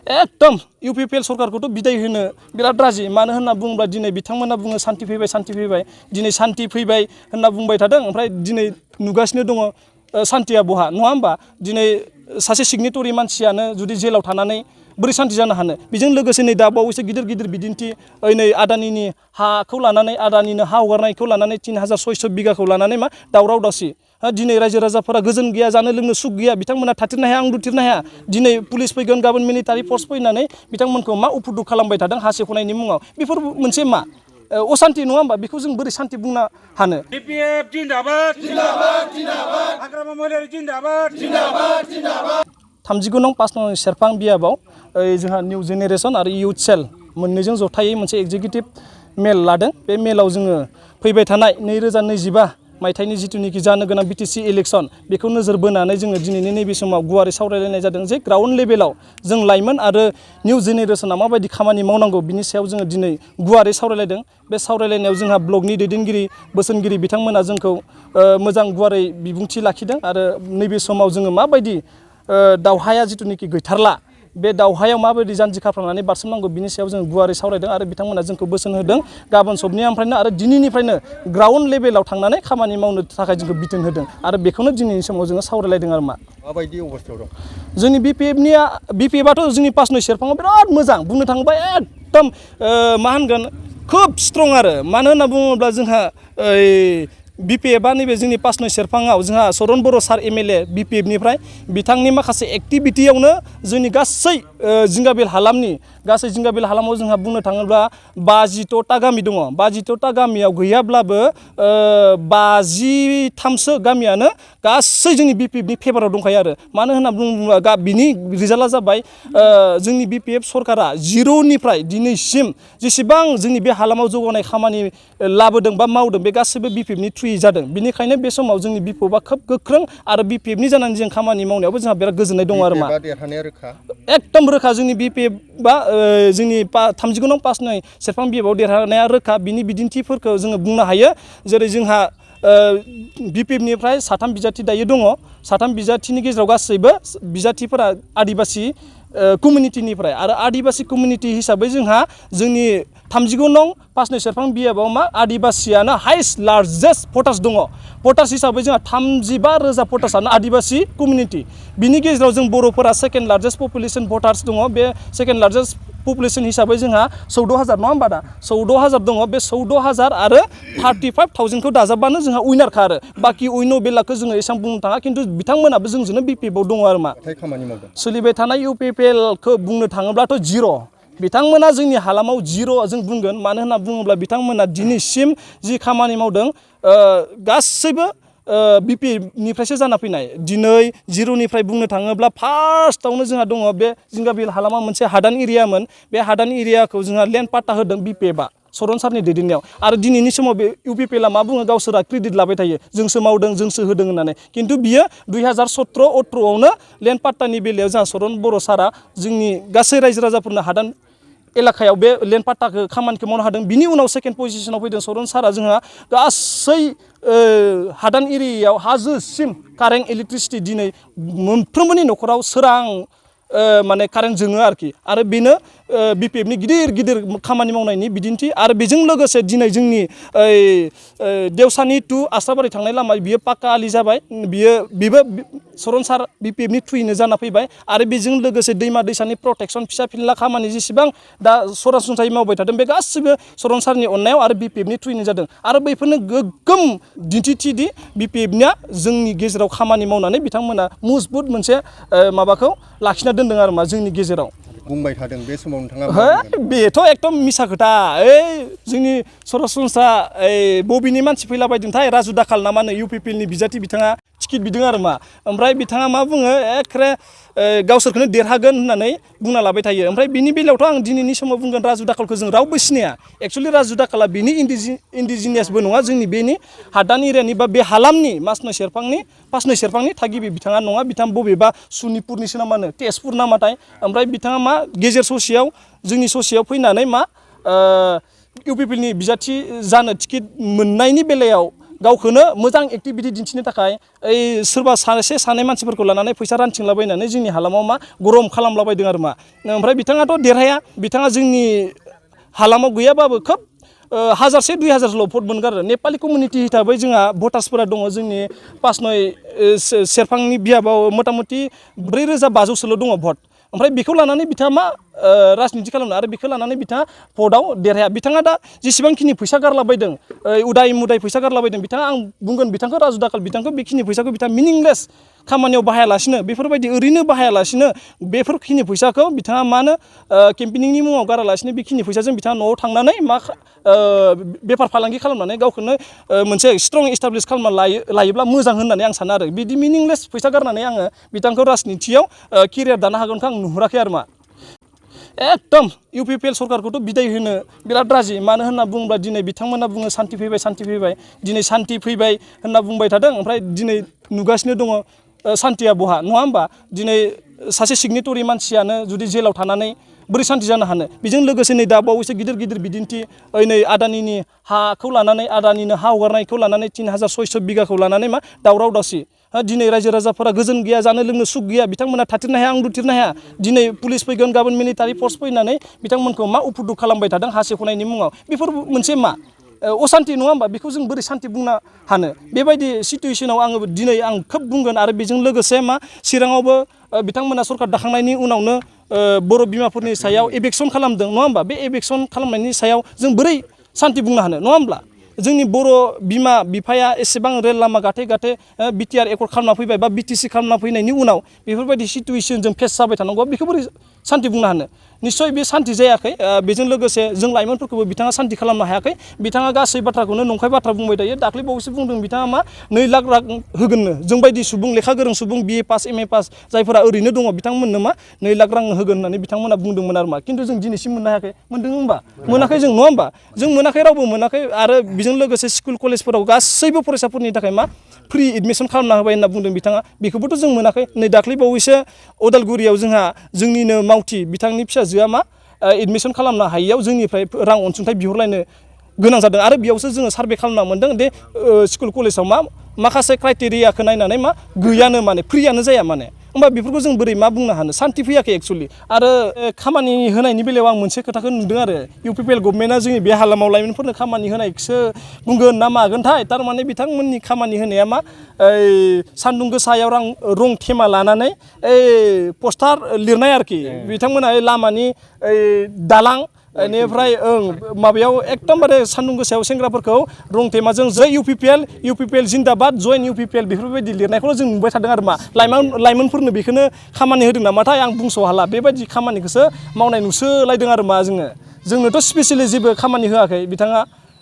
एकदम UPPL सरकारखौथ' बिदाय होनो बिराद राजि मानो होनना बुङोब्ला दिनै बिथांमोना बुङो सान्ति फैबाय दिनै सान्ति फैबाय होनना बुंबाय थादों ओमफ्राय दिनै नुगासिनो दङ सान्तिया बहा नङा होमबा दिनै सासे सिगनेटरि मानसियानो जुदि जेलाव थानानै बोरै सान्ति जानो हानो बेजों लोगोसे नै दा बावैसो गिदिर बिदिन्थि नै आदानिनि हाखौ लानानै आदानिनो हा हगारनायखौ लानानै 3600 बिगाखौ लानानै मा दावराव दावसि दिनै रायजो राजाफोरा गोजोन गैया जानो लोंनो सुख गैया बिथांमोना थाथेरनो हाया आंदुरथिरनो हाया दिनै पुलिस फैगोन गाबोन मिलिटारि फर्स फैनानै बिथांमोनखौ मा उफुद्रुख खालामबाय थादों हा सेख'नायनि मुङाव बेफोर मोनसे मा असान्ति नङा होमबा बेखौ जों बोरै सान्ति बुंनो हानो UPPL जिन्दाबाद जिन्दाबाद जिन्दाबाद हाग्रामा महिलारि जिन्दाबाद जिन्दाबाद जिन्दाबाद 39 नं 5 नं सेरफां बियाबाव जोंहा निउ जेनेरेशन आरो इउथ सेल मोननैजों जथायै मोनसे एग्जिकिउटिभ मेल लादों बे मेलाव जोङो फैबाय थानाय 2025 मायथाइनि जिथुनिखि जानो गोनां BTC इलेक्शन बेखौ नोजोर बोनानै जोङो दिनैनि नैबे समाव गुवारै सावरायलायनाय जादों जे ग्राउन्ड लेभेलाव जों लाइमोन आरो निउ जेनेरेशना माबायदि खामानि मावनांगौ बिनि सायाव जोङो दिनै गुवारै सावरायलायदों बे सावरायलायनायाव जोंहा ब्लकनि दैदेनगिरि बोसोनगिरि बिथांमोना जोंखौ मोजां गुवारै बिबुंथि लाखिदों आरो नैबे समाव जोङो माबायदि दावहाया जिथुनिखि गैथारला बे दावहायाव माबायदि जानजि खाफ्रांनानै बारसोमनांगौ बिनि सायाव जों गुवारै सावरायदों आरो बिथांमोना जोंखौ बोसोन होदों गाबोन सबनियानिफ्रायनो आरो दिनैनिफ्रायनो ग्राउन्ड लेभेलाव थांनानै खामानि मावनो थाखाय जोंखौ बिथोन होदों आरो बेखौनो दिनैनि समाव जोङो सावरायलायदों आरो माबायदि अबस्थायाव दं जोंनि BPFआथ' जोंनि 5 नं सेरफाङाव बिराद मोजां बुंनो थाङोबा एकदम मा होनगोन खोब स्ट्रं आरो मानो होनना बुङोब्ला जोंहा BPFआ नैबे जोंनि 5 नं सेरफाङाव जोंहा स'दन बर' सार MLA BPFनिफ्राय बिथांनि माखासे एक्टिभिटियावनो जोंनि गासै जिंगाबिल हालामाव जोंहा बुंनो थाङोब्ला 52टा गामि दङ 52टा गामियाव गैयाब्लाबो 53सो गामियानो गासै जोंनि BPFनि फेभाराव दंखायो आरो मानो होनना बुङोब्ला बिनि रिजाल्टआ जाबाय जोंनि BPF सरकारा जिर'निफ्राय दिनैसिम जेसेबां जोंनि बे हालामाव जौगानाय खामानि लाबोदों बा मावदों बे गासैबो BPFनि थ्रुयै जादों बिनिखायनो बे समाव जोंनि BPFआ खोब गोख्रों आरो BPFनि जानानै जों खामानि मावनायावबो जोंहा बिराद गोजोननाय दं आरो मा एकदम रोखा जोंनि BPFआ जोंनि 39 नं 5 नं सेरफां बियाबाव देरहानाया रोखा बिनि बिदिन्थिफोरखौ जोङो बुंनो हायो जेरै जोंहा BPFनिफ्राय 3 बिजाथि दायो दङ 3 बिजाथिनि गेजेराव गासैबो बिजाथिफोरा आदिबासि कमिउनिटिनिफ्राय आरो आदिबासि कमिउनिटि हिसाबै जोंहा जोंनि 39 नं 5 नं सेरफां बियाबाव मा आदिबासियानो हाइस्ट लार्जेस्ट भटार्स दङ भटार्स हिसाबै जोंहा 35,000 भटार्सआनो आदिबासि कमिउनिटि बिनि गेजेराव जों बर'फोरा सेकेन्ड लार्जेस्ट पपुलेसन भटार्स दङ बे सेकेन्ड लार्जेस्ट पपुलेसन हिसाबै जोंहा 14,000 नङा होमबा दा 14,000 दङ बे 14,000 आरो 35,000खौ दाजाबबानो जोंहा उइनारखा आरो बाखि उइनो बेलाखौ जोङो एसेबां बुंनो थाङा खिन्थु बिथांमोनाबो जोंजोंनो BPFआव दङ आरो मा सोलिबाय थानाय UPPLखौ बुंनो थाङोब्लाथ' जिर' बिथांमोना जोंनि हालामाव जिर' जों बुंगोन मानो होनना बुङोब्ला बिथांमोना दिनैसिम जि खामानि मावदों गासैबो BPFनिफ्रायसो जाना फैनाय दिनै जिर'निफ्राय बुंनो थाङोब्ला फार्स्टआवनो जोंहा दङ बे जिंगाबिल हालामा मोनसे हादान एरियामोन बे हादान एरियाखौ जोंहा लेन्ड पाट्टा होदों BPFआ स'दन सारनि दैदेननायाव आरो दिनैनि समाव बे UPPLआ मा बुङो गावसोरा क्रेडिट लाबाय थायो जोंसो मावदों जोंसो होदों होननानै खिन्थु बियो 2017-18आवनो लेन्ड पाट्टानि बेलायाव जोंहा स'दन बर' सारा जोंनि गासै रायजो राजाफोरनो हादान एलाकायाव बे लेन्ड पाट्टाखौ खामानिखौ मावनो हादों बिनि उनाव सेकेन्ड पजिशनाव फैदों स'दन सारा जोंहा गासै हादान एरियायाव हाजोसिम कारेन्ट इलेक्ट्रिसिटि दिनै मोनफ्रोमबोनि न'खराव सोरां माने कारेन्ट जोङो आरोखि आरो बेनो BPFनि गिदिर खामानि मावनायनि बिदिन्थि आरो बेजों लोगोसे दिनै जोंनि देवसानि टु आस्राबारि थांनाय लामा बियो पाक्का आलि जाबाय बेबो स'दन सार BPFनि थ्रुयैनो जाना फैबाय आरो बेजों लोगोसे दैमा दैसानि प्रटेक्सन फिसा फिनला खामानि जेसेबां दा सरासनस्रायै मावबाय थादों बे गासिबो स'दन सारनि अननायाव आरो BPFनि थ्रुयैनो जादों आरो बैफोरनो गोग्गोम दिन्थिथि BPFनिया जोंनि गेजेराव खामानि मावनानै बिथांमोना मजबुत मोनसे माबाखौ लाखिना दोनदों आरो मा जोंनि गेजेराव बुंबाय थादों बे समाव नोंथाङा बेथ' एकदम मिसा खोथा जोंनि सरासनस्रा बबेनि मानसि फैलाबायदोंथाय राजु दाखाल ना मा होनो UPPLनि बिजाथि बिथाङा टिकेट बिदों आरो मा ओमफ्राय बिथाङा मा बुङो एखे गावसोरखौनो देरहागोन होननानै बुंना लाबाय थायो ओमफ्राय बिनि बेलायावथ' आं दिनैनि समाव बुंगोन राजु दाखालखौ जों रावबो सिनाया एक्सुवेलि राजु दाखाला बेनि इन्डिजिनियासबो नङा जोंनि बेनि हादान एरियानि बा बे हालामनि 5 नं सेरफांनि थागिबि बिथाङा नङा बिथाङा बबेबा सनितपुरनिसो ना मा होनो तेजपुर नामाथाय ओमफ्राय बिथाङा मा गेजेर ससेयाव जोंनि ससेयाव फैनानै मा UPPLनि बिजाथि जानो टिकेट मोननायनि बेलायाव गावखौनो मोजां एक्टिभिटी दिन्थिनो थाखाय ओइ सोरबा सासे सानै मानसिफोरखौ लानानै फैसा रानथिंलाबायनानै जोंनि हालामाव मा गरम खालामलाबायदों आरो मा ओमफ्राय बिथाङाथ' देरहाया बिथाङा जोंनि हालामाव गैयाबाबो खोब 1000 2000 भट मोनगोन आरो नेपाली कमिउनिटी हिसाबै जोंहा भटार्सफोरा दङ जोंनि 5 सेरफांनि बियाबाव मथा-मथि 4500 दङ भट ओमफ्राय बेखौ लानानै बिथाङा मा राजनिति खालामनो आरो बेखौ लानानै बिथाङा भटआव देरहाया बिथाङा दा जेसेबांखिनि फैसा गारलाबायदों उदाय मुदाय फैसा गारलाबायदों बिथाङा आं बुंगोन बिथांखौ राजु दाखाल बिथांखौ बेखिनि फैसाखौ बिथाङा मिनिंलेस खामानियाव बाहायालासिनो बेफोरबायदि ओरैनो बाहायालासिनो बेफोरखिनि फैसाखौ बिथाङा मानो केम्पेनिंनि मुङाव गारालासिनो बेखिनि फैसाजों बिथाङा न'आव थांनानै मा बेफार फालांगि खालामनानै गावखौनो मोनसे स्ट्रं एस्टाब्लिश खालामना लायोब्ला मोजां होननानै आं सानो आरो बिदि मिनिंलेस फैसा गारनानै आङो बिथांखौ राजनितियाव केरियार दानो हागोनखौ आं नुहुराखै आरो मा एकदम UPPL सरकारखौथ' बिदाय होनो बिराद राजि मानो होनना बुङोब्ला दिनै बिथांमोना बुङो सान्ति फैबाय दिनै सान्ति फैबाय होनना बुंबाय थादों ओमफ्राय दिनै नुगासिनो दङ सान्तिया बहा नङा होमबा दिनै सासे सिगनेटरि मानसियानो जुदि जेलाव थानानै बोरै सान्ति जानो हानो बेजों लोगोसे नै दा बावैसो गिदिर बिदिन्थि नै आदानिनि हाखौ लानानै आदानिनो हा हगारनायखौ लानानै 3600 बिगाखौ लानानै मा दावराव दावसि दिनै रायजो राजाफोरा गोजोन गैया जानो लोंनो सुख गैया बिथांमोना थाथेरनो हाया उन्दुथेरनो हाया दिनै पुलिस फैगोन गाबोन मिलिटारि फर्स फैनानै बिथांमोनखौ मा उफुद्रुख खालामबाय थादों हा सेख'नायनि मुङाव बेफोर मोनसे मा असान्ति नङा होमबा बेखौ जों बोरै सान्ति बुंनो हानो बेबायदि सिटुवेसनाव आङो दिनै आं खोब बुंगोन आरो बेजों लोगोसे मा चिराङावबो बिथांमोना सरकार दाखांनायनि उनावनो बर' बिमाफोरनि सायाव एभेक्सन खालामदों नङा होमबा बे एभेक्सन खालामनायनि सायाव जों बोरै सान्ति बुंनो हानो नङा होमब्ला जोंनि बर' बिमा बिफाया एसेबां रेल लामा गाथे बिटिआर एकर्ड खालामना फैबाय बा बिटिसि खालामना फैनायनि उनाव बेफोरबायदि सिटुवेसन जों फेस जाबाय थानांगौ बेखौ बोरै सान्ति बुंनो हानो निस्सय बे सान्ति जायाखै बेजों लोगोसे जों लाइमोनफोरखौबो बिथाङा सान्ति खालामनो हायाखै बिथाङा गासै बाथ्राखौनो नंखाय बाथ्रा बुंबाय थायो दाख्लै बावैसो बुंदों बिथाङा मा 2 लाख रां होगोननो जों बायदि सुबुं लेखा गोरों सुबुं BA पास MA पास जायफोरा ओरैनो दङ बिथांमोननो मा 2 लाख रां होगोन होननानै बिथांमोना बुंदोंमोन आरो मा खिन्थु जों दिनैसिम मोननो हायाखै मोनदों होमबा मोनाखै जों नङा होमबा जों मोनाखै रावबो मोनाखै आरो बेजों लोगोसे स्कुल कलेजफोराव गासैबो फरायसाफोरनि थाखाय मा फ्रि एडमिसन खालामना होबाय होनना बुंदों बिथाङा बेखौबोथ' जों मोनाखै नै दाख्लै बावैसो उदालगुरियाव जोंहा जोंनिनो मावथि बिथांनि फिसाजोआ मा एडमिसन खालामनो हायियाव जोंनिफ्राय रां अनसुंथाइ बिहरलायनो गोनां जादों आरो बेयावसो जोङो सार्भे खालामना मोनदों दे स्कुल कलेजाव मा माखासे क्राइटेरियाखौ नायनानै मा गैयानो माने फ्रियानो जाया माने होमबा बेफोरखौ जों बोरै मा बुंनो हानो सान्ति फैयाखै एक्चुअलि आरो खामानि होनायनि बेलायाव आं मोनसे खोथाखौ नुदों आरो UPPL गभर्नमेन्टआ जोंनि बे हालामाव लाइमोनफोरनो खामानि होनायखौसो बुंगोन ना मागोनथाय थारमाने बिथांमोननि खामानि होनाया मा सान्दुं गोसायाव रं थेमा लानानै पस्टार लिरनाय आरोखि बिथांमोना लामानि दालां बेनिफ्राय माबायाव एकदमबारे सान्दुं गोसायाव सेंग्राफोरखौ रं थेमाजों जै UPPL जिन्दाबाद जइन UPPL बेफोरबायदि लिरनायखौल' जों नुबाय थादों आरो मा लाइमोनफोरनो बेखौनो खामानि होदों नामाथाय आं बुंस' हाला बेबायदि खामानिखौसो मावनाय नुसोलायदों आरो मा जोंनोथ' स्पेसियेलि जेबो खामानि होआखै बिथाङा